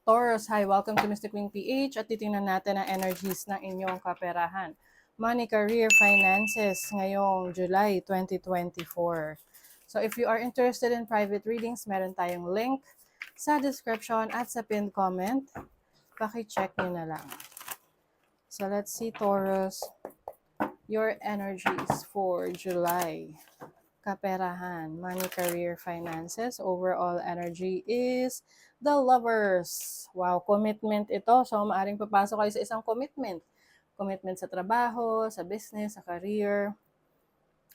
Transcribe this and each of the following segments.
Taurus, hi, welcome to Mystic Wing PH at titingnan natin ang energies ng inyong kaperahan. Money, career, finances ngayong July 2024. So if you are interested in private readings, meron tayong link sa description at sa pinned comment. Paki-check nyo na lang. So let's see, Taurus, your energies for July. Kaperahan, money, career, finances, overall energy is the Lovers. Wow, commitment ito. So, maaring papasok kayo sa isang commitment. Commitment sa trabaho, sa business, sa career.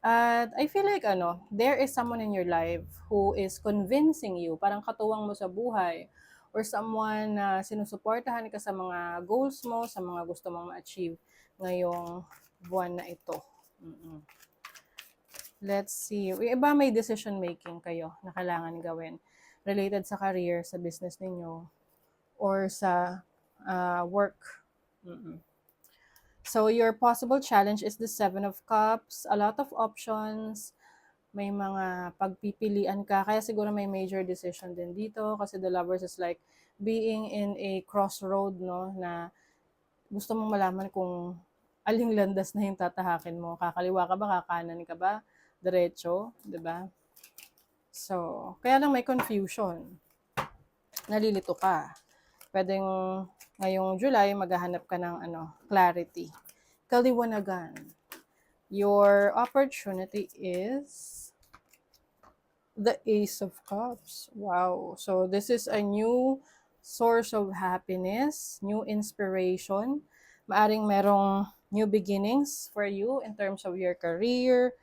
At I feel like there is someone in your life who is convincing you, parang katuwang mo sa buhay, or someone na sinusuportahan ka sa mga goals mo, sa mga gusto mong ma-achieve ngayong buwan na ito. Let's see. Yung iba may decision making kayo na kailangan gawin related sa career, sa business ninyo, or sa work. So your possible challenge is the Seven of Cups, a lot of options, may mga pagpipilian ka, kaya siguro may major decision din dito kasi the Lovers is like being in a crossroad, no, na gusto mong malaman kung aling landas na yung tatahakin mo. Kakaliwa ka ba, kakanan ka ba, diretso, 'di ba? So, kaya lang may confusion. Nalilito ka. Pwedeng ngayong July maghahanap ka ng clarity. Kaliwanagan. Your opportunity is the Ace of Cups. Wow. So, this is a new source of happiness, new inspiration. Maaring merong new beginnings for you in terms of your career,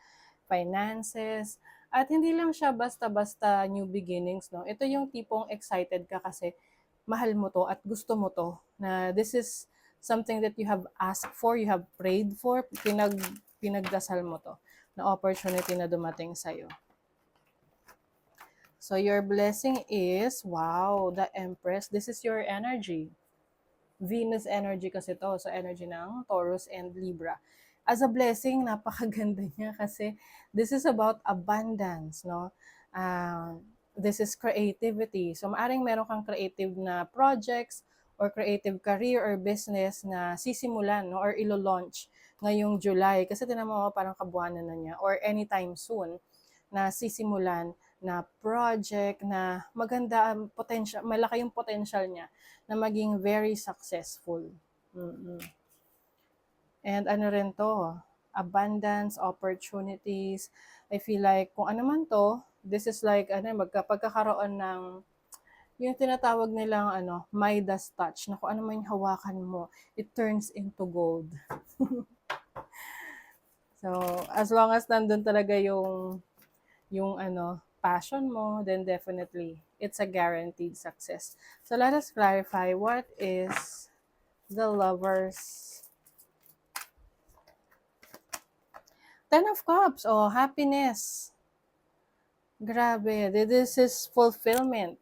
finances, at hindi lang siya basta-basta new beginnings, no? Ito yung tipong excited ka kasi mahal mo to at gusto mo to, na this is something that you have asked for, you have prayed for, pinagdasal mo to, na opportunity na dumating sa'yo. So your blessing is, wow, the Empress. This is your energy. Venus energy kasi to. So energy ng Taurus and Libra. As a blessing, napakaganda niya kasi this is about abundance, no? This is creativity. So maaring meron kang creative na projects or creative career or business na sisimulan, no? Or ilo-launch ngayong July. Kasi tinan mo, parang kabuhanan na niya. Or anytime soon na sisimulan na project na maganda ang potential, malaki yung potential niya na maging very successful. And ano rin to, abundance, opportunities. I feel like kung ano man to, this is like pagkakaroon ng yung tinatawag nilang Midas touch, na kung ano man yung hawakan mo, it turns into gold. So, as long as nandun talaga yung passion mo, then definitely, it's a guaranteed success. So let us clarify, what is the Lovers? Ten of Cups, happiness. Grabe, this is fulfillment.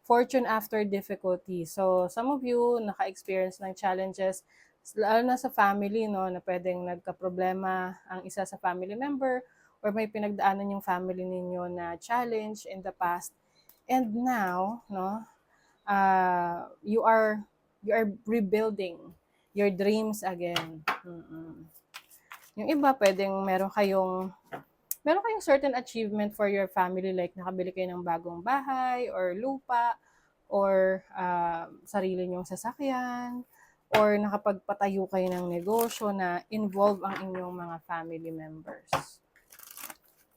Fortune after difficulty. So, some of you naka-experience ng challenges, lalo na sa family, no, na pwedeng nagka-problema ang isa sa family member, or may pinagdaanan yung family ninyo na challenge in the past. And now, no, you are rebuilding your dreams again. Yung iba, pwedeng meron kayong certain achievement for your family, like nakabili kayo ng bagong bahay or lupa, or sarili nyong sasakyan, or nakapagpatayo kayo ng negosyo na involve ang inyong mga family members.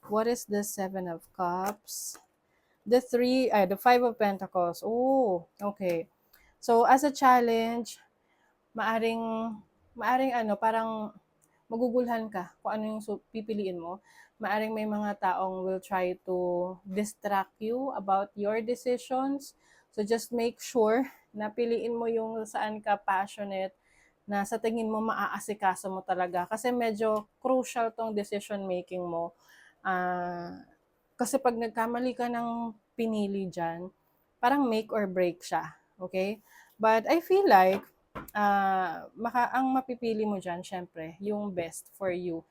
What is the Seven of Cups? The Five of Pentacles. Oh, okay. So, as a challenge, maaring parang magugulhan ka kung ano yung pipiliin mo. Maaring may mga taong will try to distract you about your decisions. So just make sure na piliin mo yung saan ka passionate, na sa tingin mo maaasikaso mo talaga. Kasi medyo crucial tong decision making mo. Kasi pag nagkamali ka ng pinili dyan, parang make or break siya. Okay? But I feel like, ang mapipili mo dyan, syempre, yung best for you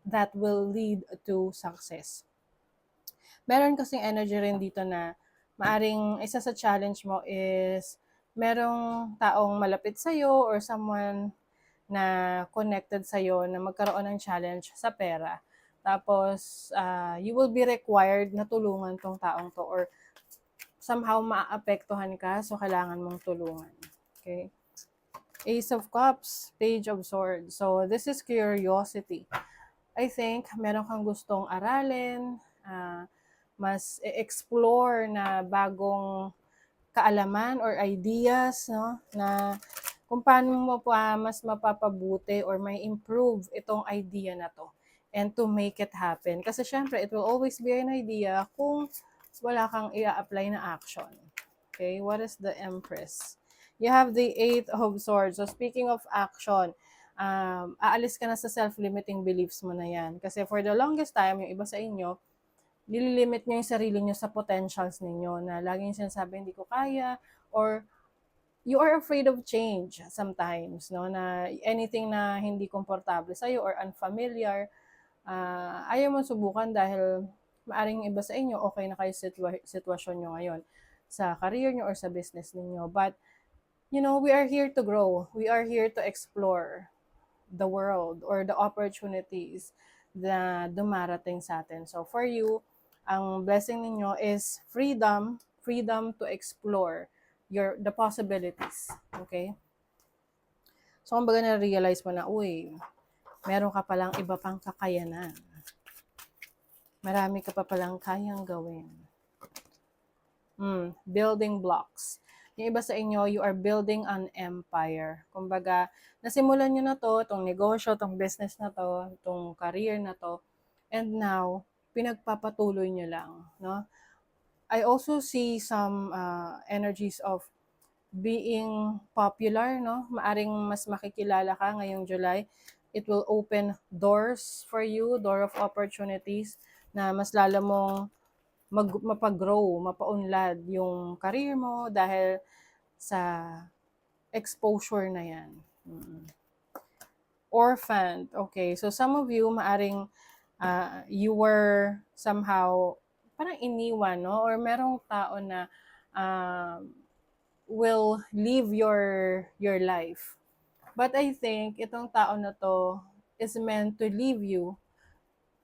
that will lead to success. Meron kasing energy rin dito na maaring isa sa challenge mo is merong taong malapit sa'yo or someone na connected sa'yo na magkaroon ng challenge sa pera. Tapos, you will be required na tulungan tong taong to or somehow maapektuhan ka, so kailangan mong tulungan. Okay? Ace of Cups, Page of Swords. So, this is curiosity. I think meron kang gustong aralin, mas explore na bagong kaalaman or ideas, no, na kung paano mo pa mas mapapabuti or may improve itong idea na to and to make it happen. Kasi syempre, it will always be an idea kung wala kang i-apply na action. Okay, what is the Empress? You have the Eight of Swords. So speaking of action, aalis ka na sa self-limiting beliefs mo na yan. Kasi for the longest time, yung iba sa inyo, nililimit nyo yung sarili nyo sa potentials ninyo na laging sinasabi, hindi ko kaya, or you are afraid of change sometimes, no? Na anything na hindi komportable sa'yo or unfamiliar, ayaw mo subukan dahil maaring iba sa inyo, okay na kayo sitwasyon nyo ngayon sa career nyo or sa business ninyo. But, we are here to grow. We are here to explore the world or the opportunities na dumarating sa atin. So, for you, ang blessing ninyo is freedom to explore the possibilities. Okay? So, kumbaga na-realize mo na, uy, meron ka palang iba pang kakayanan. Marami ka pa palang kayang gawin. Building blocks. Yung iba sa inyo, you are building an empire. Kumbaga, nasimulan nyo na to, itong negosyo, itong business na to, itong career na to, and now, pinagpapatuloy nyo lang. No? I also see some energies of being popular, no? Maaring mas makikilala ka ngayong July. It will open doors for you, door of opportunities, na mas lalo mong mapag-grow, mapaunlad yung career mo dahil sa exposure na yan. Orphaned. Okay, so some of you, maaring you were somehow parang iniwan, no? Or merong tao na will live your life. But I think itong tao na to is meant to leave you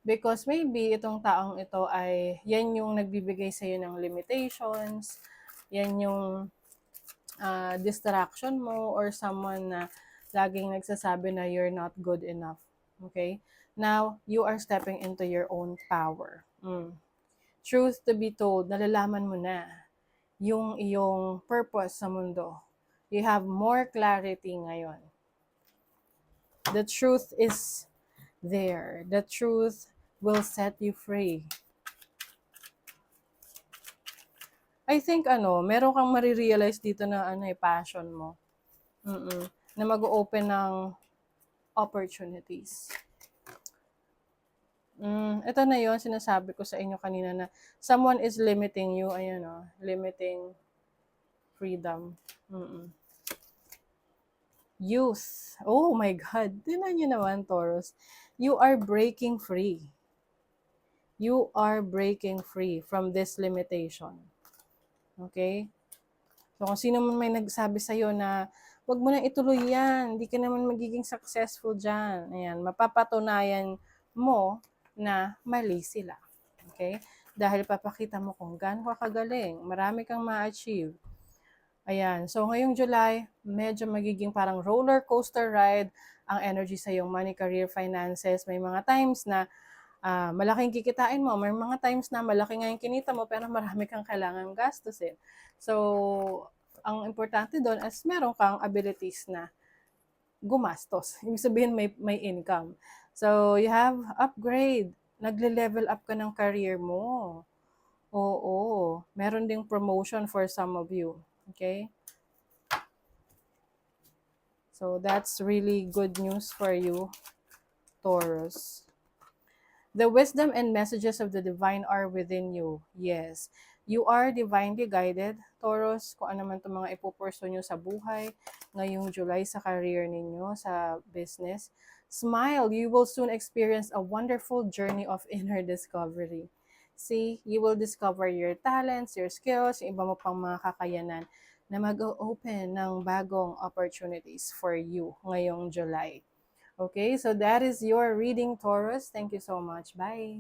because maybe itong taong ito ay yan yung nagbibigay sa'yo ng limitations, yan yung distraction mo or someone na laging nagsasabi na you're not good enough. Okay? Now, you are stepping into your own power. Truth to be told, nalalaman mo na yung iyong purpose sa mundo. You have more clarity ngayon. The truth is there. The truth will set you free. I think meron kang marirealize dito na passion mo. Na mag-open ng opportunities. Ito na yon sinasabi ko sa inyo kanina na someone is limiting you, limiting freedom. Youth. Oh my God. Tingnan nyo naman, Taurus. You are breaking free. You are breaking free from this limitation. Okay? So, kung sino man may nagsabi sa'yo na wag mo na ituloy yan, hindi ka naman magiging successful dyan. Ayan, mapapatunayan mo na mali sila. Okay? Dahil papakita mo kung gaano ka kagaling, marami kang ma-achieve. Ayan, so ngayong July, medyo magiging parang roller coaster ride ang energy sa iyong money, career, finances. May mga times na malaking kikitain mo, may mga times na malaki nga yung kinita mo pero marami kang kailangan gastusin. So, ang importante doon is meron kang abilities na gumastos. Ibig sabihin may income. So, you have upgrade. Nagle-level up ka ng career mo. Oo. Meron ding promotion for some of you. Okay? So, that's really good news for you, Taurus. The wisdom and messages of the divine are within you. Yes. You are divinely guided, Taurus, kung ano man itong mga ipupurso nyo sa buhay ngayong July sa career ninyo, sa business. Smile, you will soon experience a wonderful journey of inner discovery. See, you will discover your talents, your skills, yung iba mo pang mga kakayanan. na mag-open ng bagong opportunities for you ngayong July. Okay, so that is your reading, Taurus. Thank you so much. Bye.